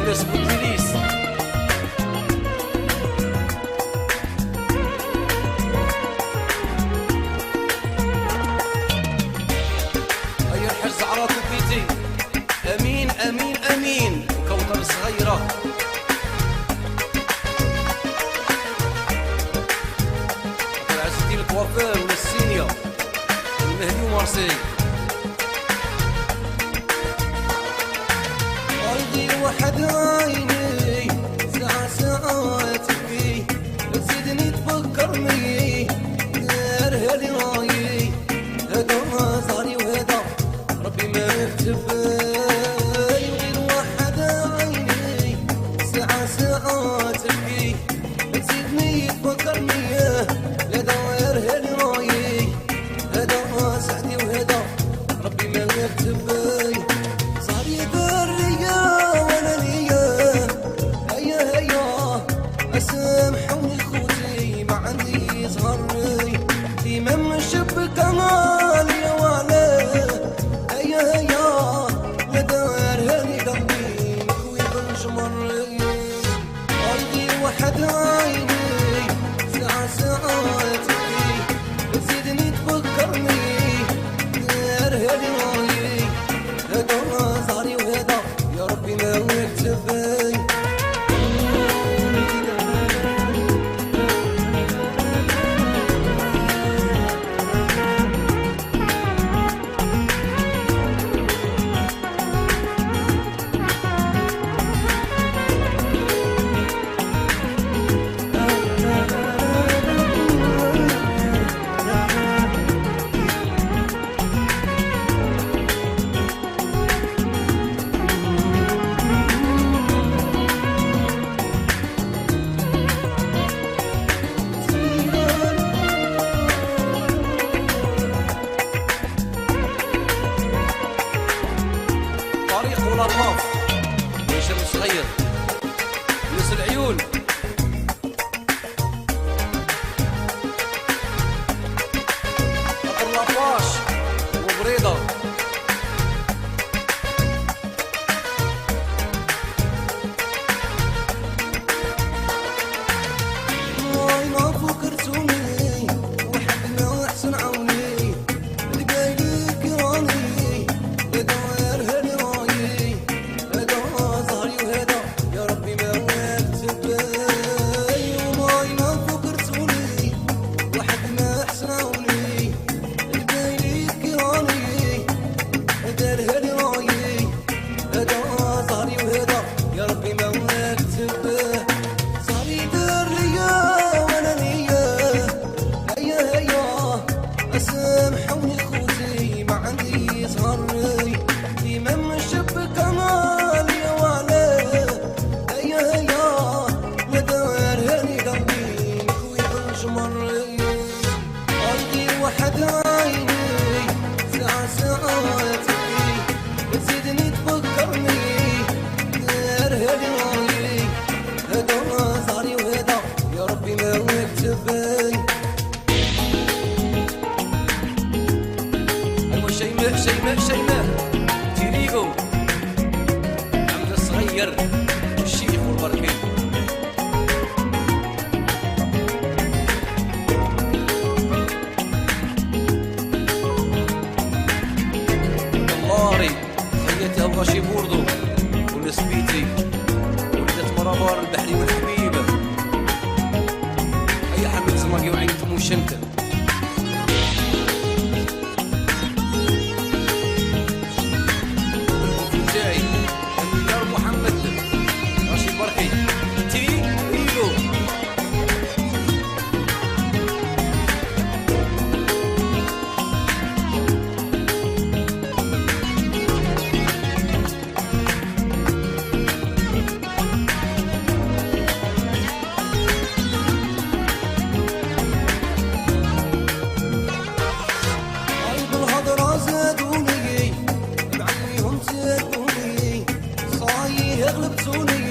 والناس بالكليس. هيا الحاج زعرات وبيتي، امين امين امين. وكوثر صغيره عز الدين الكوافير والسينيا المهدي ومارسي. قلبي وحد عيني ساعة ساعات تبكي، تزيدني تفكرني نارها اللي رايي. هذا صاري وهذا ربي ما يكتب لي. غير وحد عيني ساعة ساعات تبكي، تزيدني تفكرني لا دوارها اللي رايي. هذا سعدي وهذا ربي ما يكتب لي. صاري برية وانا ليا هيا هيا اسامحوني خوتي ما عندي صغري ديما مشبك مالي وعلاه. هيا هيا لا دارها لي قلبي مكوي بالجمري. قلبي وحد عيني ساعة ساعات تبكي، تزيدني تفكرني دارها لي رايي. هذا صاري وهذا يا ربي ما يكتب لي. طريق والأطراف هشام صغير يوسف العيون. قطر لاباش وبريضة. واي ما فكرتوني وحدنا وحسن عوني لقايلي كراني لا دوارها اللي رايي. هذا ظهري وهذا يا ربي ما يكتب لي. واي ما فكرتوني وحدنا وحسن عوني لقايلي كراني دارها اللي رايي. هذا ظهري وهذا يا ربي ما يكتب لي. صاري دار ليا وانا ليا هيا هيا اسامحوني خوتي ما عندي صغري ديما مشبك مالي وعلاه. هيا هيا لا دارها لي قلبي مكوي بالجمري. قلبي وحد عيني ساعة ساعات تبكي، تزيدني تفكرني دارها لي رايي. هذا صاري وهذا يا ربي ما يكتب لي. ايوا شيماء شيماء شيماء تيريغو عبد الصغير والشيخ والبركي. اللاري خيتي ابو غاشي بوردو ونسبيتي ولدت مرابار البحري والحبيبه. هيا حمد زماكي وعين تموشنت. جاي المليار محمد راشد بركي تي ريغو. قلب الهضرة زادوني معليهم زادوني صايي غلبتوني